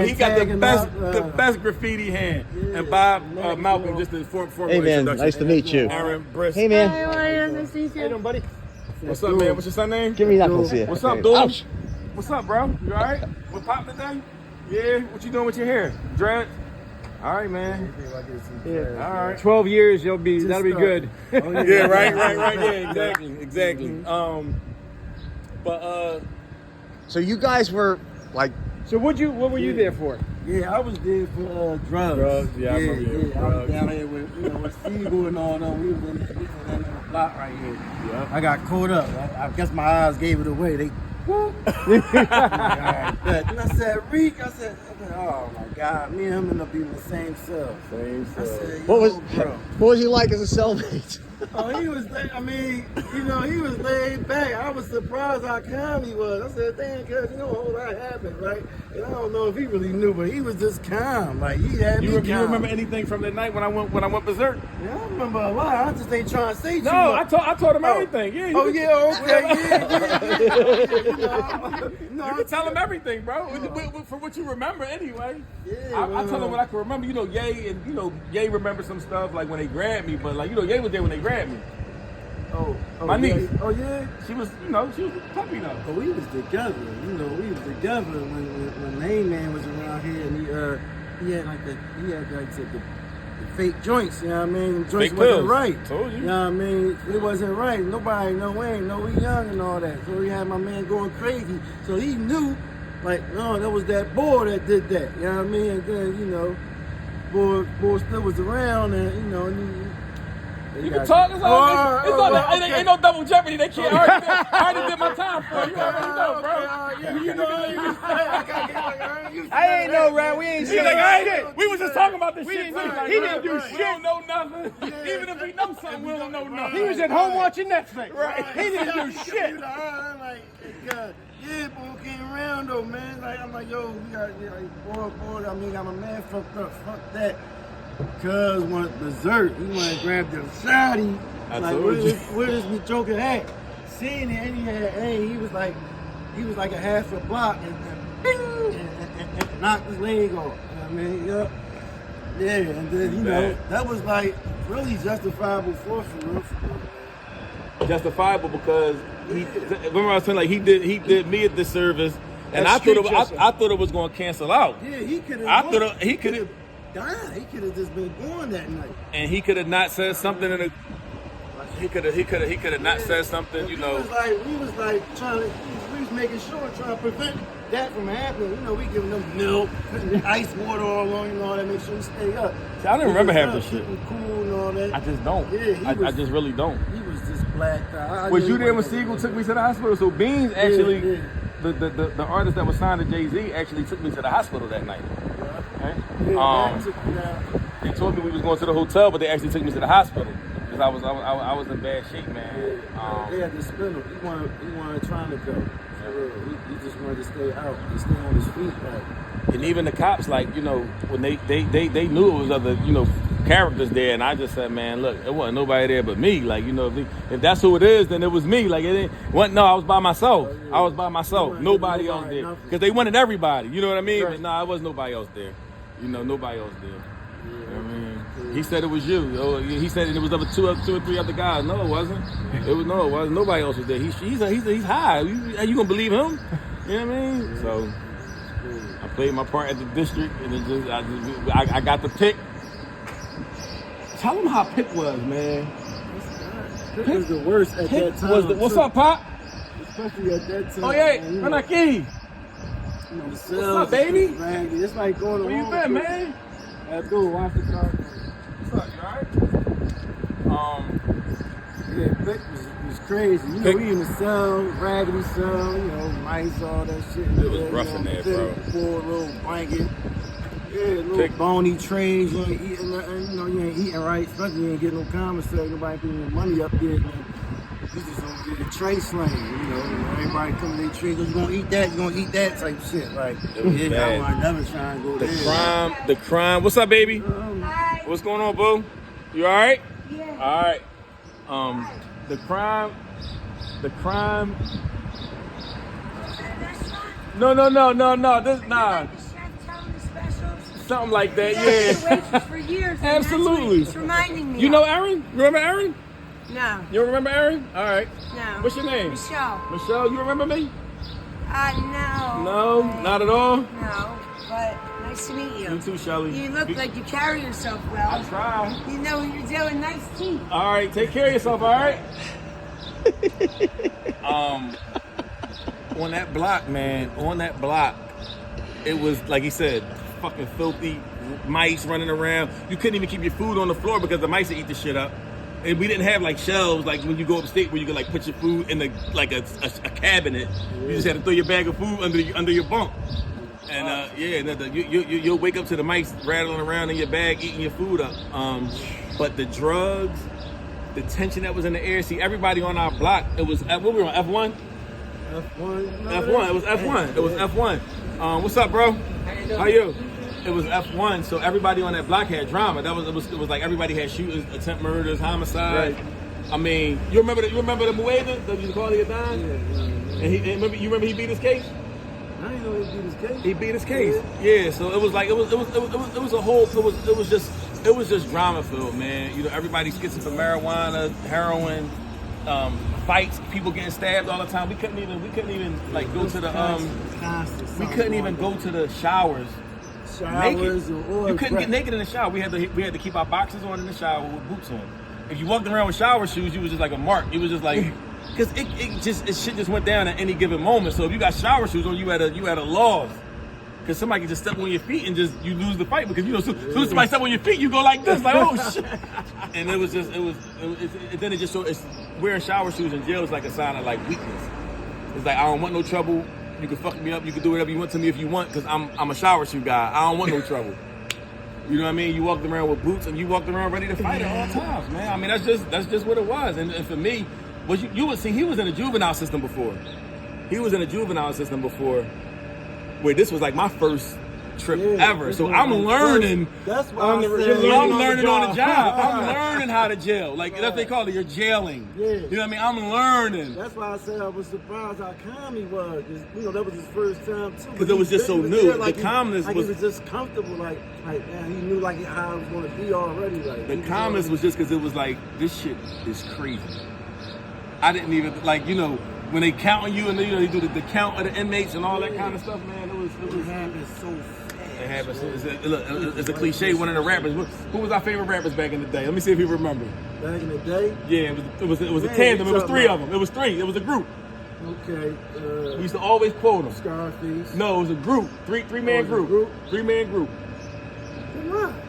he got the best graffiti hand. Yeah, and Bob Malcolm, just the formal introduction. Nice to meet you. Aaron Brisk. Hey, man. Hey, nice to meet you. How you doing, buddy? What's up, man? What's your son name? Give me knuckles here. What's up, dude? Ouch. What's up, bro? You all right? What poppin' today? Yeah. What you doing with your hair? Dread? All right, man. Yeah. All right. 12 years, that'll be good. Oh, yeah, right. Yeah, exactly. So you guys were like, So what were you there for? Yeah, I was there for drugs. Drugs, yeah, I remember you. I was down here with Siegel and all them. We was in the block right here. Yeah. I got caught up. I guess my eyes gave it away. They whoop. And I said, Reek, I said, oh my God, me and him ended up being in the same cell. I said, what was he like as a cellmate? Oh, he was, he was laid back. I was surprised how calm he was. I said, damn, cuz, a whole lot happened, right? And I don't know if he really knew, but he was just calm. Like, he had me calm. You remember anything from that night when I went berserk? Yeah, I remember a lot. I just ain't trying to say too No, much. I told him everything. Yeah. You can tell him everything, bro. For what you remember, anyway. Yeah, I tell him what I can remember. Ye remembers some stuff like when they grabbed me, but Ye was there when they grabbed me. My niece. Oh yeah. She was, she was a puppy though. But we was together. We was together when Main Man was around here, and he had the fake joints. You know what I mean? Joints fake wasn't pills. right. Told you. You know what I mean? It wasn't right. Nobody, no way, no, we young and all that. So he had my man going crazy. So he knew, that was that boy that did that. You know what I mean? And then, boy still was around, and you can talk. It's all ain't no double jeopardy. They can't. I already did my time for you. You already know, bro. I ain't know, Ryan. We ain't saying shit. We was just talking about this shit. He didn't do We shit. don't know nothing. Even if we know something, we don't know nothing. He was at home watching Netflix. Right. He didn't do shit. Yeah, boy came around though, man. I'm like, yo, we got, boy, got my man fucked up. Fuck that. Cuz went berserk. He went and grabbed the shotty. Where does me joker at? Seeing it, and he was like a half a block and bing, and knocked his leg off. You know what I mean? Yup. Yeah, and then that was like really justifiable for real. Justifiable because remember I was saying he did me a disservice, and I thought it was going to cancel out. Yeah, he could have. I thought he could have. He could have just been going that night. And he could have not said something in a. He could have not said something. We was making sure, trying to prevent that from happening. We giving them milk, putting ice water all on, all that, make sure he stay up. See, I didn't remember half this shit. Cool and all that. I just don't. Yeah, I just really don't. He was just blacked out. Was you there when Siegel took me to the hospital? So Beans actually, the artist that was signed to Jay-Z actually took me to the hospital that night. They told me we was going to the hotel, but they actually took me to the hospital because I was in bad shape, man. They had to spin him. He wanted trying to go. He just wanted to stay out, to stay on his feet. And even the cops, when they knew it was other, characters there, and I just said, man, look, it wasn't nobody there but me. If that's who it is, then it was me. I was by myself. I was by myself. Nobody else there. Because they wanted everybody. You know what I mean? Right. But it wasn't nobody else there. Nobody else there. You know what I mean? He said it was you. He said it was two or three other guys. No, it wasn't. It wasn't. Nobody else was there. He's high. You gonna believe him? You know what I mean? So I played my part at the district, and I got the pick. Tell him how Pick was, man. Pick was the worst at that time. What's up, Pop? Especially at that time. Oh yeah, Reeky. What's up, baby? It's like going to where you been, man? Abdul, watch the car. What's up, you alright? Yeah, Pick was crazy. We in the cell, raggedy cell, mice, all that shit. It was rough in there, bro. Poor little blanket. Yeah, little bony trays. You ain't eating nothing. You ain't eating right. Especially you ain't getting no commissary. Nobody putting no money up there. You just don't get a tray slang. Everybody come to their trays. You gonna eat that? You gonna eat that type shit? It was bad. I never try and go there. The crime. What's up, baby? Hi. What's going on, boo? You all right? Yeah. All right. The crime. No. This nah. specials? Something like that, Yeah, yeah. I've been a waitress for years. and Absolutely. That's what it's reminding me. You of. know Aaron? You remember Aaron? No. You don't remember Aaron? All right. No. What's your name? Michelle. Michelle, you remember me? No. No, not at all. No, but nice to meet you. You too, Shelly. You look like you carry yourself well. I try. You know what you're doing. Nice teeth. All right, take care of yourself, all right? On that block, man, it was, like he said, fucking filthy mice running around. You couldn't even keep your food on the floor because the mice would eat the shit up. And we didn't have like shelves like when you go upstate where you could like put your food in a cabinet. You just had to throw your bag of food under your bunk. And you'll wake up to the mice rattling around in your bag eating your food up. But the drugs, the tension that was in the air. See, everybody on our block, it was what we were on F1. F1. It was F1. It was F1. What's up, bro? How you? It was F1, so everybody on that block had drama. It was like everybody had shootings, attempt murders, homicide. Right. I mean, you remember the Mueda that you called it Don? Yeah. And you remember he beat his case? I didn't know he beat his case. He beat his case. Yeah. So it was like it was just drama filled, man. You know, everybody skitzing for marijuana, heroin, fights, people getting stabbed all the time. We couldn't even like go to the we couldn't even go to the showers naked. You couldn't get naked in the shower. We had to keep our boxers on in the shower with boots on. If you walked around with shower shoes, you was just like a mark. You was just like, because shit just went down at any given moment. So if you got shower shoes on, you had a loss. Because somebody can just step on your feet and you lose the fight because soon as somebody step on your feet, you go like this, like oh shit. And then it just showed. Wearing shower shoes in jail is like a sign of like weakness. It's like I don't want no trouble. You can fuck me up. You can do whatever you want to me if you want, because I'm a shower shoe guy. I don't want no trouble. You know what I mean? You walked around with boots and you walked around ready to fight at all times, man. I mean, that's just what it was. And for me, you would see he was in a juvenile system before. Where this was like my first trip ever. So I'm learning. That's why I'm learning on the job. I'm learning how to jail. Like that's what they call it. You're jailing. Yeah. You know what I mean? I'm learning. That's why I said I was surprised how calm he was. 'Cause, you know, that was his first time too. Because it was just so new. Like the calmness he was just comfortable. Like man, he knew like how it was going to be already. Like the calmness was just because it was like this shit is crazy. I didn't even like when they count on you and they do the count of the inmates and all that kind of stuff, man. It happened so fast. It happens. It's a cliche. One of the rappers. Who was our favorite rappers back in the day? Let me see if you remember. Back in the day? Yeah, it was a tandem. It was three of them. It was three. It was a group. Okay. We used to always quote them. Scarface. No, it was a group. Three-man group. 3-man group.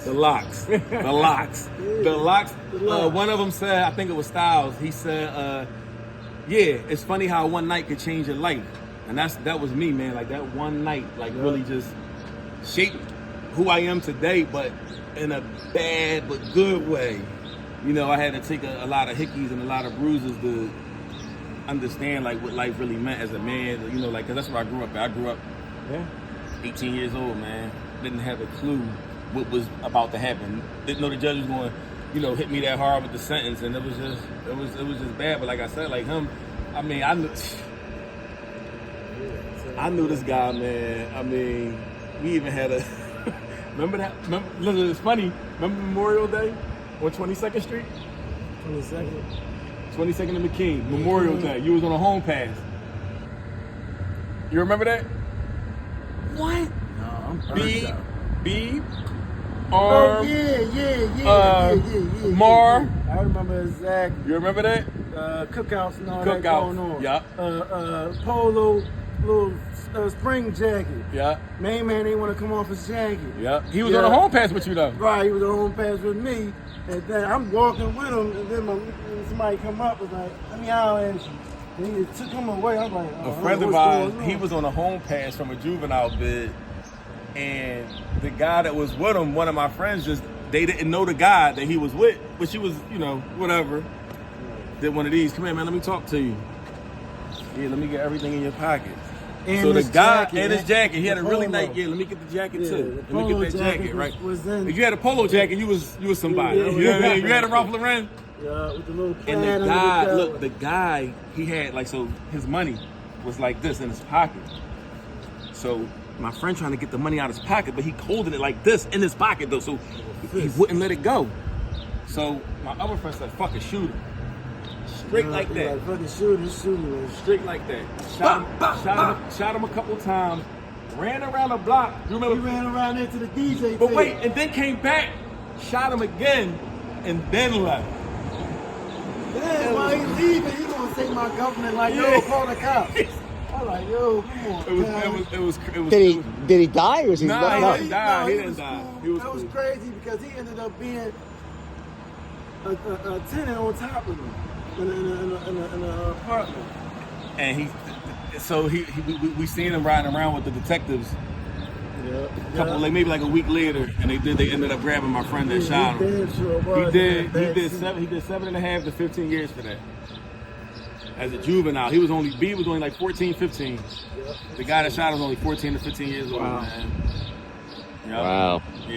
The Locks. The Locks. The Locks. One of them said, I think it was Styles. He said, "Yeah, it's funny how one night could change your life." And that was me, man. Like that one night, like really just shaped who I am today, but in a bad but good way. You know, I had to take a lot of hickeys and a lot of bruises to understand like what life really meant as a man. You know, like because that's where I grew up. I grew up 18 years old, man. Didn't have a clue what was about to happen. Didn't know the judge was going, hit me that hard with the sentence, and it was just bad. But like I said, like him, I mean, I knew this guy, man. I mean, we even had a remember that? Listen, it's funny. Remember Memorial Day on 22nd Street? 22nd and McKean. Memorial Day. You was on a home pass. You remember that? What? No, I'm B. Oh yeah. Mar. I remember exactly. You remember that? Cookouts and all that going on. Yeah. Polo, little spring jacket. Yeah. Main man didn't want to come off his jacket. Yeah. He was on a home pass with you though. Right, he was on a home pass with me. And then I'm walking with him, and then somebody come up was like, "Let me holler at you." And he took him away. I'm like, a friend of mine, he was on a home pass from a juvenile bid, and the guy that was with him, one of my friends, they didn't know the guy that he was with, but she was, whatever. Did one of these. Come here, man. Let me talk to you. Yeah, let me get everything in your pocket. And so the guy jacket, and his jacket, he had a really polo. nice. Yeah, let me get the jacket too. The Let me get that jacket, right? If you had a polo jacket, you was somebody. You know what I mean? You had a Ralph Lauren. Yeah, with the little And the guy, the guy, he had his money was like this in his pocket. So my friend trying to get the money out of his pocket, but he holding it like this in his pocket though, so he wouldn't let it go. So my other friend said, "Fuck it, shoot him." Straight like that. Like, fucking shooting, man. Straight like that. Shot him a couple times. Ran around the block. You He remember? ran around into the DJ. But tape. wait, and then came back, shot him again, and then left. Yeah, while he's leaving, he gonna say my government like, yo, call the cops. I'm like, yo, come on. Did It was. he die or was he Nah, left he out? didn't die. He didn't was die. cool. He was That was cool. crazy because he ended up being a tenant on top of me in an apartment. And we seen him riding around with the detectives. Like maybe like a week later, and they ended up grabbing my friend that shot him. Damn sure He was. did Bad shit. 7.5 to 15 years for that. As a juvenile, B was only like 14, 15. The guy that shot him was only 14 to 15 years old, man. Yep. Wow. Yeah.